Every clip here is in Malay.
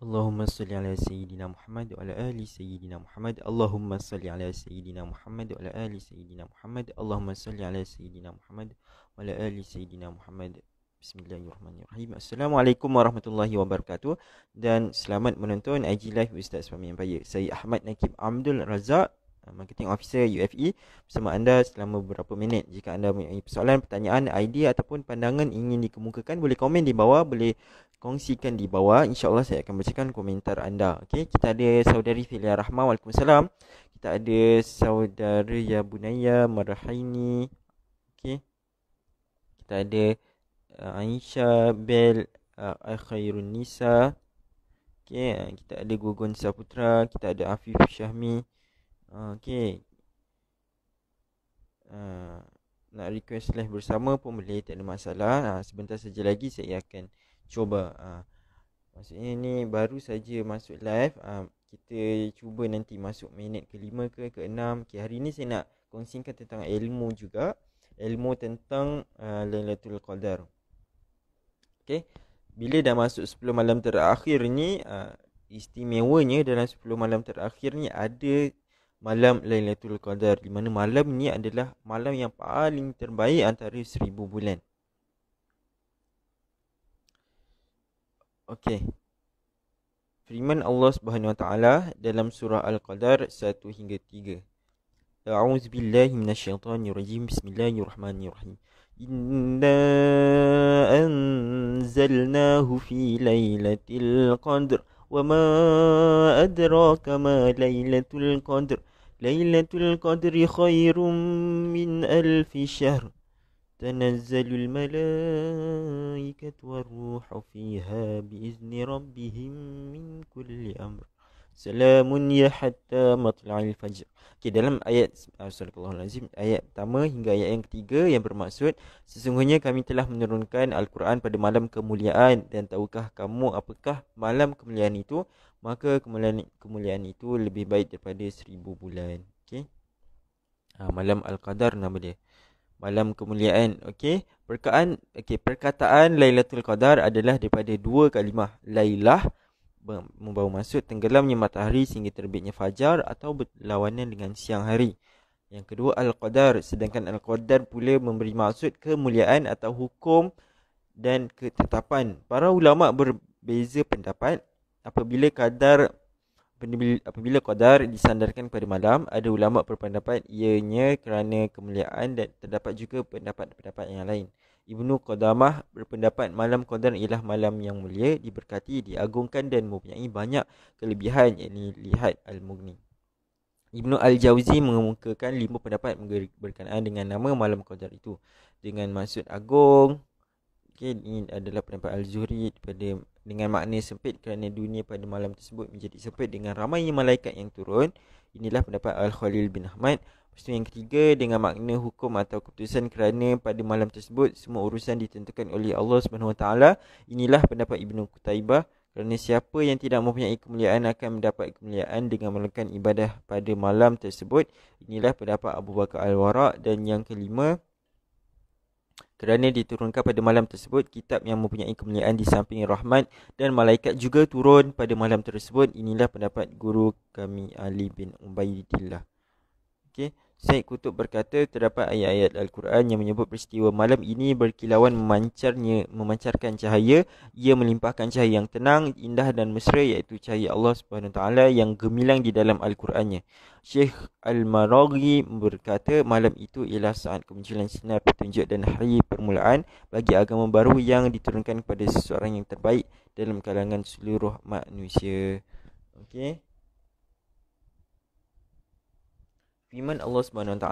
Allahumma salli ala Sayyidina Muhammad wa ala ali Sayyidina Muhammad. Allahumma salli ala Sayyidina Muhammad wa ala ali Sayyidina Muhammad. Allahumma salli ala Sayyidina Muhammad wa ala ali Sayyidina Muhammad. Bismillahirrahmanirrahim. Assalamualaikum warahmatullahi wabarakatuh. Dan selamat menonton IG Live Ustaz Fahmi Empire. Saya Ahmad Nakib Abdul Razak, Marketing Officer UFE, bersama anda selama beberapa minit. Jika anda mempunyai persoalan, pertanyaan, idea ataupun pandangan ingin dikemukakan, boleh komen di bawah, boleh kongsikan di bawah. InsyaAllah saya akan bacakan komentar anda. Okey, kita ada saudari Filia Rahma, Waalaikumsalam. Kita ada saudara Ya Bunaya Marhaini. Okey, kita ada Aisyah Bel Khairun Nisa. Okey, kita ada Gugun Saputra, kita ada Afif Syahmi. Okey. Nak request live bersama pun boleh, tak ada masalah. Sebentar saja lagi saya akan cuba. Maksudnya ni baru saja masuk live. Kita cuba nanti masuk minit ke-5 ke ke-6. Okay, hari ni saya nak kongsikan tentang ilmu juga. Ilmu tentang Lailatul Qadar. Okay, bila dah masuk 10 malam terakhir ni, istimewanya dalam 10 malam terakhir ni ada malam Lailatul Qadar, di mana malam ni adalah malam yang paling terbaik antara 1000 bulan. Okey. Firman Allah Subhanahu Wa Taala dalam surah Al-Qadar 1 hingga 3. A'udzubillahi minasyaitonirrajim. Bismillahirrahmanirrahim. Inna anzalnahu fi lailatul qadr wa ma adraka ma lailatul qadr. Lailatul qadri khairum min alfi syahr. Tanazzalul malaikatu warruhu fiha biizni rabbihim min kulli amr. Salamun ya hatta matla'il fajr. Okay, dalam ayat Astagfirullahalazim, ayat pertama hingga ayat yang ketiga yang bermaksud, sesungguhnya kami telah menurunkan Al-Quran pada malam kemuliaan, dan tahukah kamu apakah malam kemuliaan itu? Maka kemuliaan itu lebih baik daripada 1000 bulan. Okay. Malam Al-Qadar nama dia, malam kemuliaan. Okey, perkataan Lailatul Qadar adalah daripada dua kalimah. Lailah membawa maksud tenggelamnya matahari sehingga terbitnya fajar atau berlawanan dengan siang hari. Yang kedua Al-Qadar, sedangkan Al-Qadar pula memberi maksud kemuliaan atau hukum dan ketetapan. Para ulama berbeza pendapat apabila qadar disandarkan pada malam. Ada ulama berpendapat ianya kerana kemuliaan, dan terdapat juga pendapat-pendapat yang lain. Ibnu Qudamah berpendapat malam qadar ialah malam yang mulia, diberkati, diagungkan dan mempunyai banyak kelebihan, yakni lihat Al-Mughni. Ibnu Al-Jauzi mengemukakan 5 pendapat berkenaan dengan nama malam qadar itu dengan maksud agung. Okay, ini adalah pendapat Al-Zuhri dengan makna sempit kerana dunia pada malam tersebut menjadi sempit dengan ramainya malaikat yang turun. Inilah pendapat Al-Khalil bin Ahmad. Lepas tu yang ketiga, dengan makna hukum atau keputusan kerana pada malam tersebut semua urusan ditentukan oleh Allah SWT. Inilah pendapat Ibnu Qutaibah, kerana siapa yang tidak mempunyai kemuliaan akan mendapat kemuliaan dengan melakukan ibadah pada malam tersebut. Inilah pendapat Abu Bakar Al-Waraq. Dan yang kelima, kerana diturunkan pada malam tersebut kitab yang mempunyai kemuliaan di samping rahmat, dan malaikat juga turun pada malam tersebut. Inilah pendapat guru kami Ali bin Ubaidillah. Okey, Syed Qutb berkata, terdapat ayat-ayat Al-Quran yang menyebut peristiwa malam ini berkilauan memancarkan cahaya. Ia melimpahkan cahaya yang tenang, indah dan mesra, iaitu cahaya Allah SWT yang gemilang di dalam Al-Qurannya. Syekh Al-Maraghi berkata, malam itu ialah saat kemunculan sinar petunjuk dan hari permulaan bagi agama baru yang diturunkan kepada seseorang yang terbaik dalam kalangan seluruh manusia. Okey. Firman Allah SWT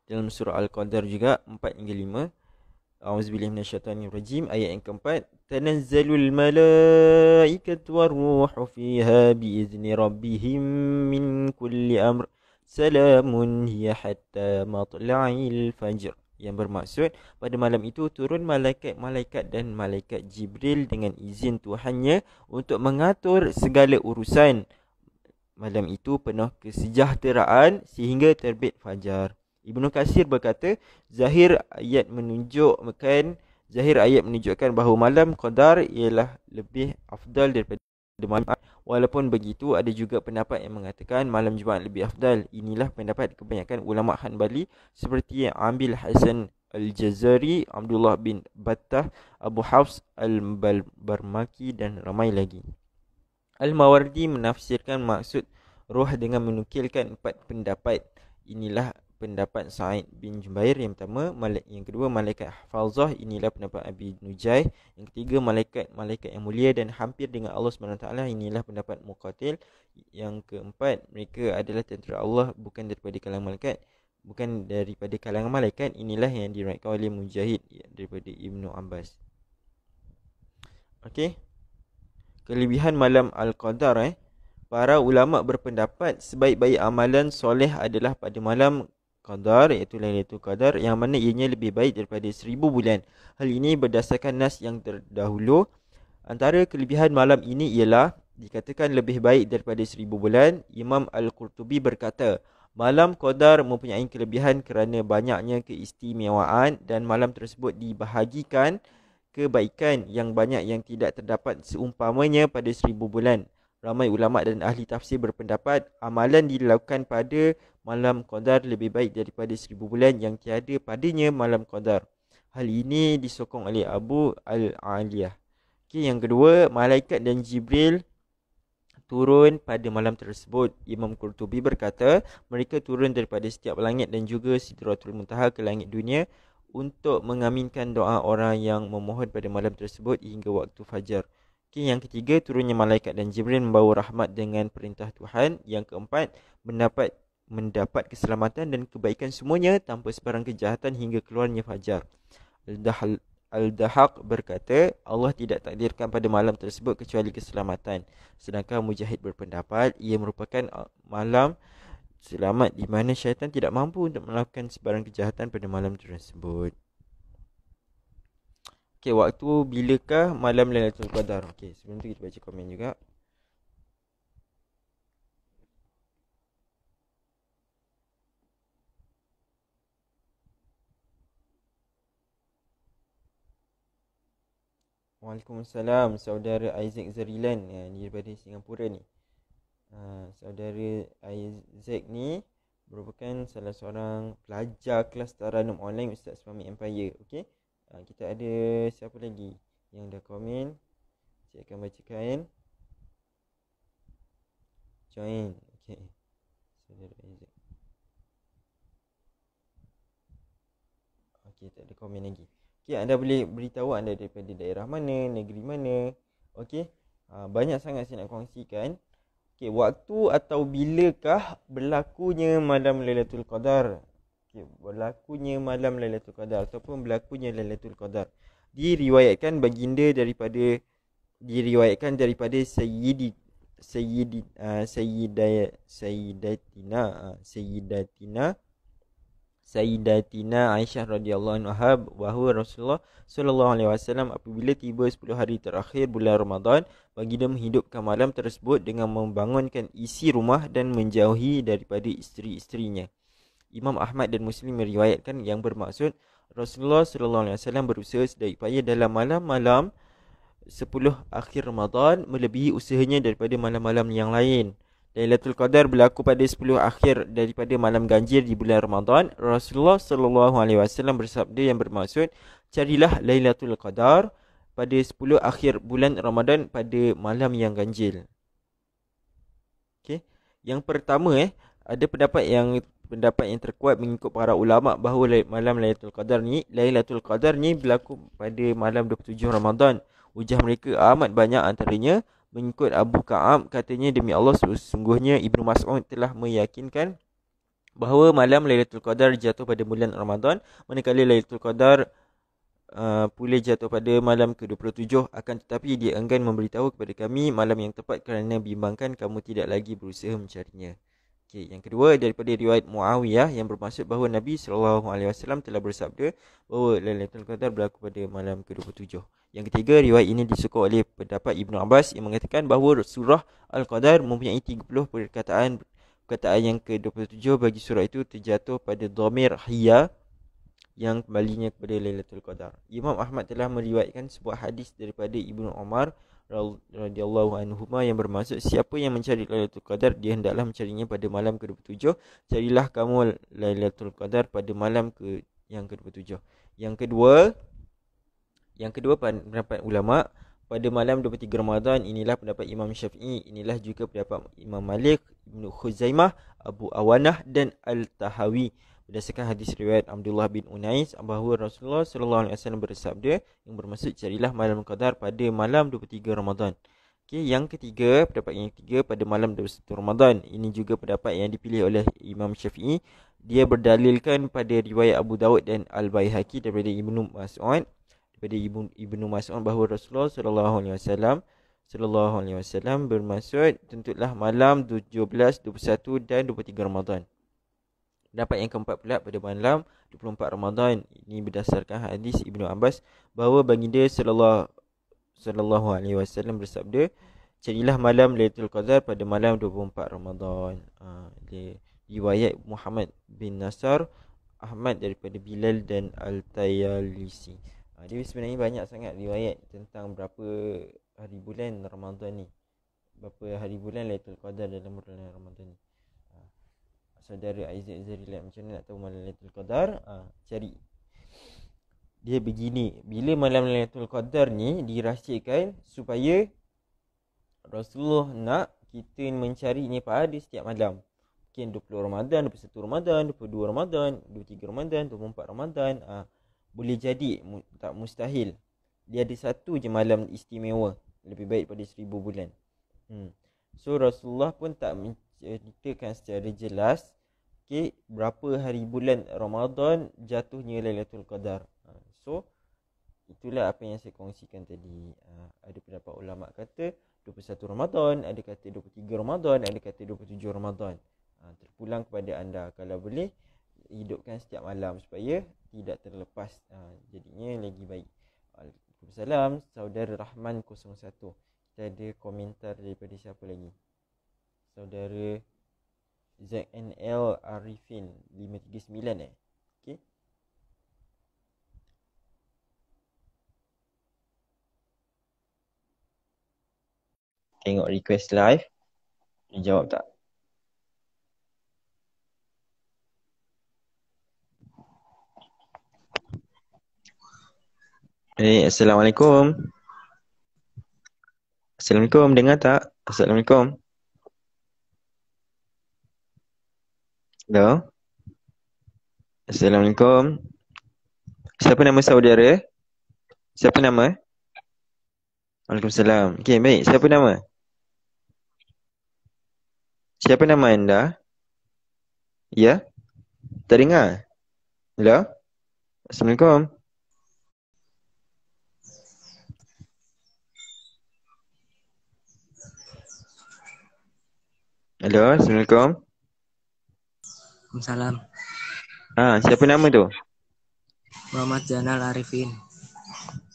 dalam surah Al-Qadar juga 4 hingga 5. A'udzubillahi minasyaitonirrajim, ayat yang keempat. Tanazzalul malaikatu warruhu fiha biizni rabbihim min kulli amr. Salamun hiya hatta matla'il fajr. Yang bermaksud, pada malam itu turun malaikat-malaikat dan malaikat Jibril dengan izin Tuhannya untuk mengatur segala urusan. Malam itu penuh kesejahteraan sehingga terbit fajar. Ibnu Katsir berkata, zahir ayat menunjukkan bahawa malam qadar ialah lebih afdal daripada malam. Walaupun begitu, ada juga pendapat yang mengatakan malam Jumaat lebih afdal. Inilah pendapat kebanyakan ulama Hanbali seperti Abil Hasan Al-Jazari, Abdullah bin Battah, Abu Hafs Al-Barmaki dan ramai lagi. Al-Mawardi menafsirkan maksud roh dengan menukilkan 4 pendapat. Inilah pendapat Sa'id bin Jubair yang pertama. Yang kedua, malaikat Hafazah. Inilah pendapat Abi Nujay. Yang ketiga, malaikat yang mulia dan hampir dengan Allah SWT. Inilah pendapat Muqatil. Yang keempat, mereka adalah tentera Allah, bukan daripada kalangan malaikat. Inilah yang diriwayatkan oleh Mujahid daripada Ibnu Abbas. Okey. Kelebihan malam Al-Qadar. Para ulama berpendapat sebaik-baik amalan soleh adalah pada malam Qadar, iaitu Lailatul Qadar, yang mana ianya lebih baik daripada 1000 bulan. Hal ini berdasarkan nas yang terdahulu. Antara kelebihan malam ini ialah dikatakan lebih baik daripada 1000 bulan. Imam Al-Qurtubi berkata, malam Qadar mempunyai kelebihan kerana banyaknya keistimewaan dan malam tersebut dibahagikan kebaikan yang banyak yang tidak terdapat seumpamanya pada 1000 bulan. Ramai ulama dan ahli tafsir berpendapat amalan dilakukan pada malam Qadar lebih baik daripada 1000 bulan yang tiada padanya malam Qadar. Hal ini disokong oleh Abu Al-Aliyah. Okey, yang kedua, malaikat dan Jibril turun pada malam tersebut. Imam Qurtubi berkata, mereka turun daripada setiap langit dan juga Sidratul Muntaha ke langit dunia untuk mengaminkan doa orang yang memohon pada malam tersebut hingga waktu fajar. Okay, yang ketiga, turunnya malaikat dan Jibril membawa rahmat dengan perintah Tuhan. Yang keempat, mendapat keselamatan dan kebaikan semuanya tanpa sebarang kejahatan hingga keluarnya fajar. Al-Dahaq berkata, Allah tidak takdirkan pada malam tersebut kecuali keselamatan. Sedangkan Mujahid berpendapat ia merupakan malam selamat di mana syaitan tidak mampu untuk melakukan sebarang kejahatan pada malam tersebut. Okey, waktu bilakah malam Lailatul Qadar? Okey, sebelum tu kita baca komen juga. Waalaikumsalam, saudara Isaac Zarilan, ni daripada Singapura ni. Saudara Isaac ni merupakan salah seorang pelajar kelas Taranum online Ustaz Fahmi Empire. Okey. Kita ada siapa lagi yang dah komen? Saya akan bacakan. Join. Okey. Saudara Isaac. Okey, tak ada komen lagi. Okey, anda boleh beritahu anda daripada daerah mana, negeri mana. Okey. Banyak sangat saya nak kongsikan. Okey, waktu atau bilakah berlakunya malam Lailatul Qadar? Okey, berlakunya malam Lailatul Qadar ataupun berlakunya Lailatul Qadar. Diriwayatkan Sayyidatina Aisyah radhiyallahu anha bahawa Rasulullah sallallahu alaihi wasallam apabila tiba 10 hari terakhir bulan Ramadan, baginda menghidupkan malam tersebut dengan membangunkan isi rumah dan menjauhi daripada isteri-isterinya. Imam Ahmad dan Muslim meriwayatkan yang bermaksud Rasulullah sallallahu alaihi wasallam berusaha sedaya upaya dalam malam-malam 10 akhir Ramadan melebihi usahanya daripada malam-malam yang lain. Lailatul Qadar berlaku pada 10 akhir daripada malam ganjil di bulan Ramadan. Rasulullah sallallahu alaihi wasallam bersabda yang bermaksud, carilah Lailatul Qadar pada 10 akhir bulan Ramadan pada malam yang ganjil. Okey. Yang pertama ada pendapat yang terkuat mengikut para ulama bahawa malam Lailatul Qadar ni berlaku pada malam 27 Ramadan. Ujar mereka amat banyak, antaranya mengikut Abu Ka'ab, katanya, demi Allah sesungguhnya Ibnu Mas'ud telah meyakinkan bahawa malam Lailatul Qadar jatuh pada bulan Ramadan, manakala Lailatul Qadar pula jatuh pada malam ke-27. Akan tetapi dia enggan memberitahu kepada kami malam yang tepat kerana bimbangkan kamu tidak lagi berusaha mencarinya. Okey, yang kedua daripada riwayat Muawiyah yang bermaksud bahawa Nabi SAW telah bersabda bahawa Lailatul Qadar berlaku pada malam ke-27. Yang ketiga, riwayat ini disokong oleh pendapat Ibnu Abbas yang mengatakan bahawa surah Al-Qadar mempunyai 30 perkataan yang ke-27 bagi surah itu terjatuh pada dhamir hiya yang kembalinya kepada Lailatul Qadar. Imam Ahmad telah meriwayatkan sebuah hadis daripada Ibnu Umar radhiyallahu anhuma yang bermaksud siapa yang mencari Lailatul Qadar dia hendaklah mencarinya pada malam ke-27. Carilah kamu Lailatul Qadar pada malam yang ke-27. Yang kedua, pendapat ulama pada malam 23 Ramadan, inilah pendapat Imam Syafi'i, inilah juga pendapat Imam Malik, Ibnu Khuzaimah, Abu Awanah dan Al-Tahawi berdasarkan hadis riwayat Abdullah bin Unais bahawa Rasulullah sallallahu alaihi wasallam bersabda yang bermaksud carilah malam qadar pada malam 23 Ramadan. Okey, yang ketiga, pendapat yang ketiga pada malam 21 Ramadan. Ini juga pendapat yang dipilih oleh Imam Syafi'i. Dia berdalilkan pada riwayat Abu Daud dan Al-Baihaqi daripada Ibnu Mas'ud Ibnu Mas'ud bahawa Rasulullah sallallahu alaihi wasallam bermaksud tentulah malam 17, 21 dan 23 Ramadan. Pendapat yang keempat pula pada malam 24 Ramadan, ini berdasarkan hadis Ibnu Abbas bahawa baginda sallallahu alaihi wasallam bersabda, carilah malam Lailatul Qadar pada malam 24 Ramadan. Riwayat Muhammad bin Nasar Ahmad daripada Bilal dan Al-Tayalisi. Dia sebenarnya banyak sangat riwayat tentang berapa hari bulan Ramadan ni. Berapa hari bulan Lailatul Qadar dalam bulan Ramadan ni. Saudara Aizat Zarilat, macam mana nak tahu malam Lailatul Qadar? Cari. Dia begini, bila malam Lailatul Qadar ni dirahsiakan supaya Rasulullah nak kita mencarinya pada setiap malam. Mungkin 20 Ramadan, 21 Ramadan, 22 Ramadan, 23 Ramadan, 24 Ramadan. Boleh jadi, tak mustahil. Dia ada satu je malam istimewa, lebih baik pada 1000 bulan. So Rasulullah pun tak menceritakan secara jelas berapa hari bulan Ramadan jatuhnya Lailatul Qadar. So itulah apa yang saya kongsikan tadi. Ada pendapat ulama kata 21 Ramadan, ada kata 23 Ramadan, ada kata 27 Ramadan. Terpulang kepada anda. Kalau boleh, hidupkan setiap malam supaya tidak terlepas. Jadinya lagi baik. Waalaikumsalam. Saudara Rahman 01. Kita ada komentar daripada siapa lagi? Saudara ZNL Arifin 539 Okey. Tengok request live. Dia jawab tak? Assalamualaikum. Assalamualaikum, dengar tak? Assalamualaikum. Hello? Assalamualaikum. Siapa nama saudara? Siapa nama? Waalaikumsalam. Okey, baik. Siapa nama? Siapa nama anda? Ya? Tak dengar? Hello? Assalamualaikum. Hello, Assalamualaikum. Waalaikumsalam. Siapa nama tu? Muhammad Zainal Arifin.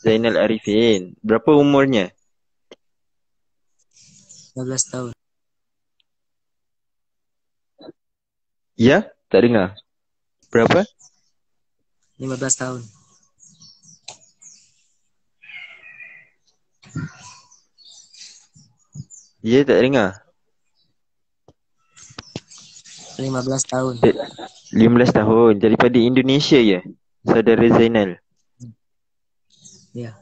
Zainal Arifin. Berapa umurnya? 12 tahun. Ya? Tak dengar. Berapa? 15 tahun. Ya, tak dengar. 15 tahun. 15 tahun. Daripada Indonesia ya? Saudara Zainal. Ya.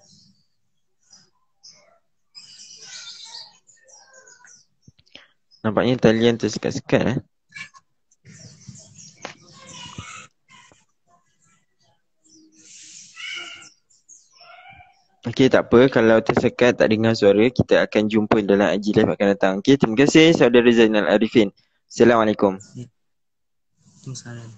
Nampaknya talian tersekat-sekat Okey, tak apa. Kalau tersekat, tak dengar suara, kita akan jumpa dalam Haji Live akan datang. Okey, terima kasih saudara Zainal Arifin. Assalamualaikum. Waalaikumsalam.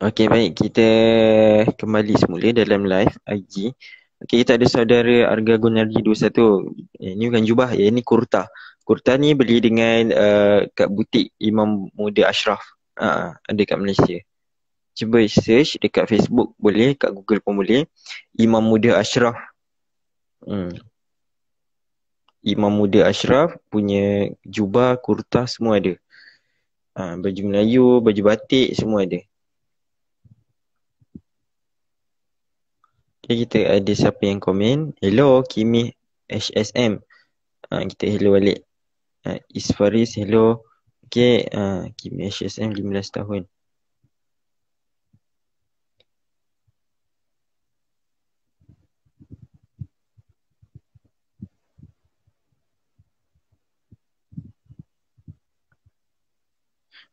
Okey, baik. Kita kembali semula dalam live IG. Okey, kita ada saudara Arga Gunardi 21. Ini bukan jubah, ini kurta. Kurta ni beli dengan kat butik Imam Muda Ashraf. Ada kat Malaysia. Cuba search dekat Facebook boleh, kat Google pun boleh. Imam Muda Ashraf. Imam Muda Ashraf punya jubah, kurta semua ada. Baju Melayu, baju batik semua ada. Okay, kita ada siapa yang komen. Hello Kimi HSM. Kita hello balik. Isfaris hello. Okay, Kimi HSM 15 tahun.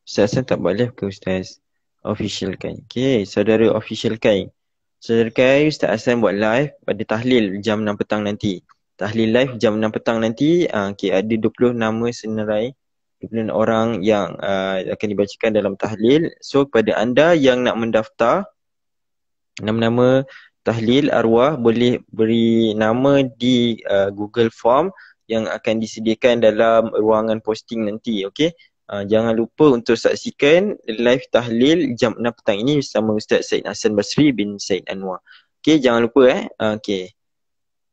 Ustaz Hassan tak buat live ke Ustaz? Official Kai. Okay, saudara Official Kai. Saudara Kai, Ustaz Hassan buat live pada tahlil jam 6 petang nanti. Tahlil live jam 6 petang nanti. Okay, ada 20 nama senarai. 20 orang yang akan dibacakan dalam tahlil. So, kepada anda yang nak mendaftar, nama-nama tahlil arwah boleh beri nama di Google Form yang akan disediakan dalam ruangan posting nanti. Okay. Jangan lupa untuk saksikan live tahlil jam 6 petang ini bersama Ustaz Syed Hassan Basri bin Syed Anwar. Okay, jangan lupa Okay.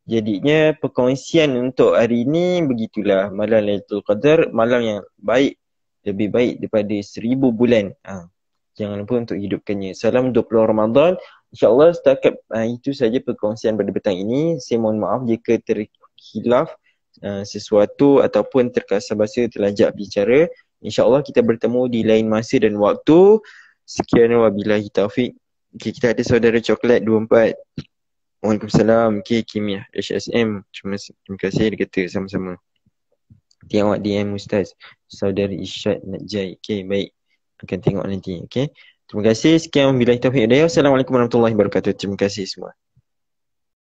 Jadinya perkongsian untuk hari ini begitulah. Malam Lailatul Qadar, malam yang baik, lebih baik daripada 1000 bulan. Jangan lupa untuk hidupkannya. Salam 20 Ramadan. InsyaAllah setakat itu saja perkongsian pada petang ini. Saya mohon maaf jika terkhilaf sesuatu ataupun terkasar bahasa terlajak bicara. InsyaAllah kita bertemu di lain masa dan waktu. Sekian wabillahi taufiq. Okay, kita ada saudara coklat 24. Waalaikumsalam. Okay, Kimiah HSM. Terima kasih dia kata sama-sama. Tengok DM Ustaz Saudari Isyad Najai. Okay, baik. Akan tengok nanti. Okay. Terima kasih. Sekian wabillahi taufiq. Assalamualaikum warahmatullahi wabarakatuh. Terima kasih semua.